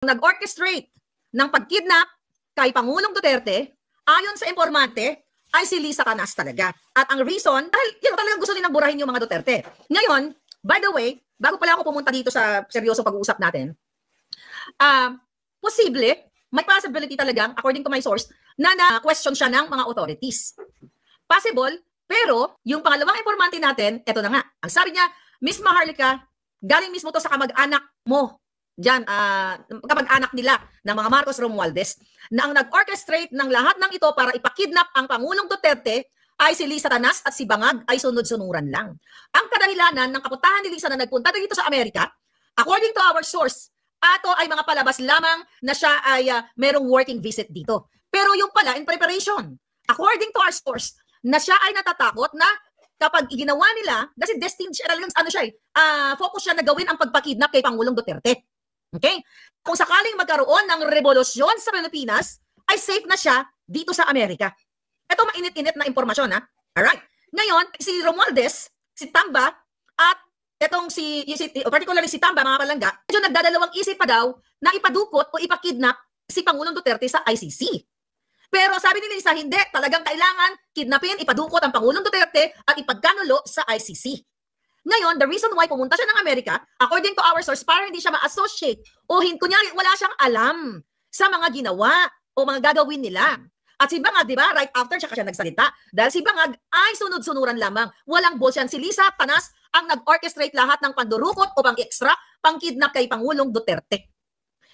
nag-orchestrate ng pagkidnap kay Pangulong Duterte, ayon sa informante, ay si Lisa Canas talaga. At ang reason, dahil talagang gusto nilang burahin yung mga Duterte. Ngayon, by the way, bago pala ako pumunta dito sa seryosong pag-uusap natin, posible, may possibility talagang, according to my source, na na-question siya ng mga authorities. Possible, pero yung pangalawang informante natin, eto na nga. Ang sabi niya, Miss Maharlika, galing mismo to sa kamag-anak mo, dyan, kamag-anak nila ng mga Marcos Romualdez, na ang nag-orchestrate ng lahat ng ito para ipakidnap ang Pangulong Duterte ay si Lisa Canas at si Bangag ay sunod-sunuran lang. Ang kadahilanan ng kapuntahan ni Lisa na nagpunta dito sa Amerika, according to our source, ato ay mga palabas lamang na siya ay merong working visit dito. Pero yung pala, in preparation, according to our source, na siya ay natatakot na kapag ginawa nila, kasi destined siya, focus siya na gawin ang pagpakidnap kay Pangulong Duterte. Okay? Kung sakaling magkaroon ng revolusyon sa Pilipinas, ay safe na siya dito sa Amerika. Ito mainit-init na impormasyon, ha? Alright. Ngayon, si Romualdez, si Tamba, at etong particularly si Tamba, mga palangga, medyo nagdadalawang isip pa daw na ipadukot o ipakidnap si Pangulong Duterte sa ICC. Pero sabi ni Lisa, hindi. Talagang kailangan kidnapin, ipadukot ang Pangulong Duterte at ipagkanulo sa ICC. Ngayon, the reason why pumunta siya ng Amerika, according to our source, para hindi siya ma-associate o kunyari wala siyang alam sa mga ginawa o mga gagawin nila. At si Bangag, di ba, right after siya nagsalita. Dahil si Bangag ay sunod-sunuran lamang. Walang balls yan. Si Lisa Canas ang nag-orchestrate lahat ng pandurukot o pang-extra, pang-kidnap kay Pangulong Duterte.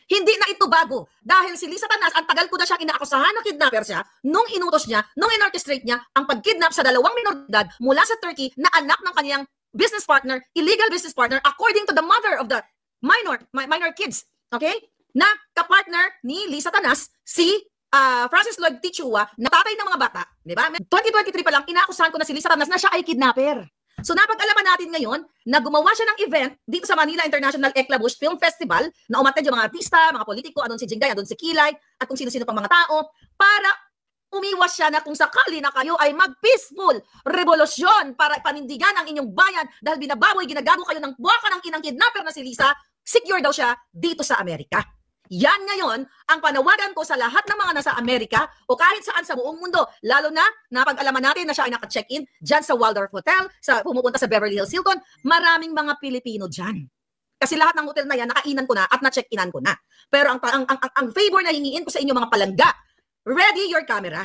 Hindi na ito bago. Dahil si Lisa Canas, ang tagal ko na siyang inaakusahan na kidnapper siya, nung inutos niya, nung in-orchestrate niya, ang pag-kidnap sa 2 minoridad mula sa Turkey na anak ng kanyang business partner, illegal business partner, according to the mother of the minor kids, okay? Na kapartner ni Lisa Canas, si Francis Lloyd Tichua, na tatay ng mga bata, di ba? 2023 pa lang, inaakusahan ko na si Lisa Canas na siya ay kidnapper. So napag-alaman natin ngayon na gumawa siya ng event dito sa Manila International Eclabush Film Festival na umattend yung mga artista, mga politiko, andun si Jingay, andun si Kilay, at kung sino-sino pang mga tao, para umiwas siya na kung sakali na kayo ay mag-peaceful revolusyon para panindigan ang inyong bayan dahil binababoy, ginagago kayo ng buwaka ng inang kidnapper na si Lisa, secure daw siya dito sa Amerika. Yan ngayon ang panawagan ko sa lahat ng mga nasa Amerika o kahit saan sa buong mundo, lalo na napag-alaman natin na siya ay naka-check-in dyan sa Waldorf Hotel, pumupunta sa Beverly Hills Hilton, maraming mga Pilipino dyan. Kasi lahat ng hotel na yan, nakainan ko na at na-check-inan ko na. Pero ang favor na hingiin ko sa inyo mga palangga, ready your camera.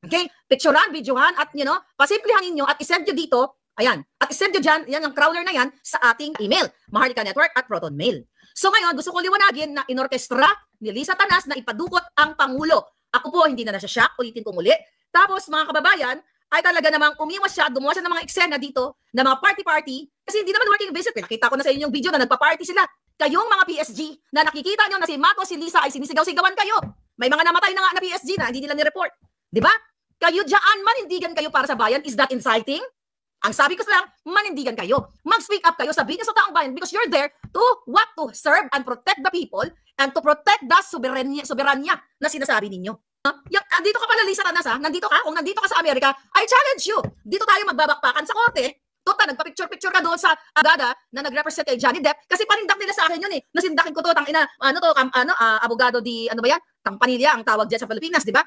Okay? Picturean, videohan, at pasimplihan ninyo at isend nyo dito, ayan, at isend nyo dyan, yan ang crawler na yan, sa ating email, maharlikanetwork@protonmail. So ngayon, gusto ko liwanagin na inorkestra ni Lisa Canas na ipadukot ang Pangulo. Ako po, hindi na siya, ulitin ko muli. Tapos mga kababayan, ay talaga namang umiwas siya, gumawa siya ng mga eksena dito, na mga party-party, kasi hindi naman working visit. Nakita ko na sa inyo yung video na nagpa-party sila. Kayong mga PSG na nakikita nyo na si Mato, si Lisa ay sinisigaw-sigawan kayo. May mga namatay na nga na PSG na hindi nila ni-report. Di ba? Kayo dyan, manindigan kayo para sa bayan. Is that inciting? Ang sabi ko lang, manindigan kayo. Mag-speak up kayo, sabihin sa taong bayan because you're there to serve and protect the people and to protect the soberanya na sinasabi ninyo. Dito ka pala, Lisa Canas, nandito ka, kung nandito ka sa Amerika, I challenge you. Dito tayo magbabakpakan sa korte. Tota, nagpa-picture-picture ka doon sa agada na nag-represent kay Johnny Depp kasi panindak nila sa akin yun eh. Nasindakin ko to, abogado di, Tampanilla ang tawag dyan sa Pilipinas, di ba?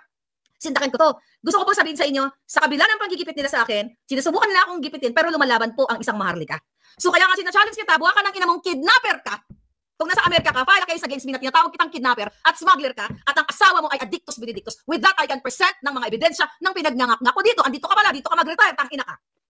Sindakin ko to. Gusto ko po sabihin sa inyo, sa kabila ng panggigipit nila sa akin, sinusubukan nila akong gipitin pero lumalaban po ang isang Maharlika. So kaya nga sina-challenge kita, buha ka ng inamong kidnapper ka. Kung nasa Amerika ka, file a case against me na tinatawag kitang kidnapper at smuggler ka at ang asawa mo ay addictus benedictus. With that, I can present ng mga ebidensya ng pinagnangak nga ko dito. Andito ka pala, dito ka mag-retire, tangina ka.